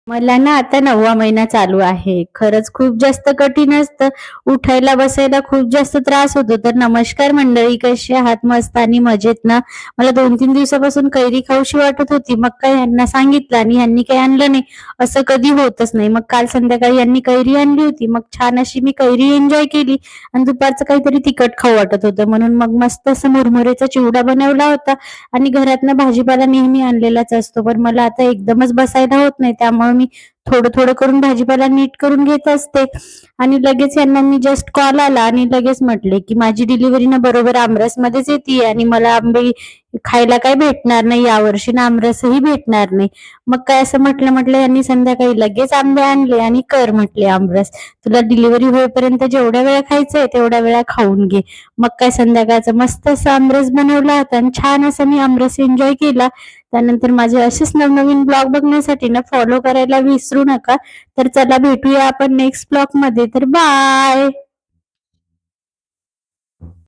मला ना आता 9वा महिना चालू आहे. खरंच खूप जास्त कठीण असतं. उठायला बसायला खूप जास्त त्रास होतो. तर नमस्कार मंडळी, कसे आहात? मस्त आणि मजेत ना? मला 2-3 दिवसापासून कैरी खाऊशी वाटत होती. मग काय ह्यांना सांगितलं आणि ह्यांनी काही आणलं नाही. असं कधी होतच नाही. मग काल संध्याकाळी यांनी कैरी आणली होती. मग छान अशी मी कैरी एन्जॉय केली आणि दुपारचं काहीतरी तिखट खाऊ वाटत होतं. म्हणून मग मस्त असं मुरमुरेचा चिवडा बनवला होता आणि घरातनं भाजीपाला नेहमी आणलेलाच असतो. पण मला आता एकदमच बसायला होत नाही. त्यामुळे मी थोडं-थोडं करून भाजीपाला नीट करून घेत असते आणि लगेच यांना मी जस्ट कॉल आला आणि लगेच म्हटले, की माझी डिलिव्हरी ना बरोबर आमरसमध्येच येतीये आणि मला आंबे खायला काही भेटणार नाही यावर्षी ना आमरसही भेटणार नाही. मग काय असं म्हटलं यांनी संध्याकाळी लगेच आंबे आणले आणि कर म्हटले आमरस. तुला डिलिव्हरी होईपर्यंत जेवढ्या वेळा खायचंय तेवढ्या वेळा खाऊन घे. मग काय संध्याकाळचा मस्त असा आमरस बनवला होता आणि छान असा मी आमरस एन्जॉय केला. त्यानंतर माझे असेच नवनवीन ब्लॉग बघण्यासाठी ना फॉलो करायला विसरू नका. तर चला भेटूया आपण नेक्स्ट ब्लॉग मध्ये. तर बाय.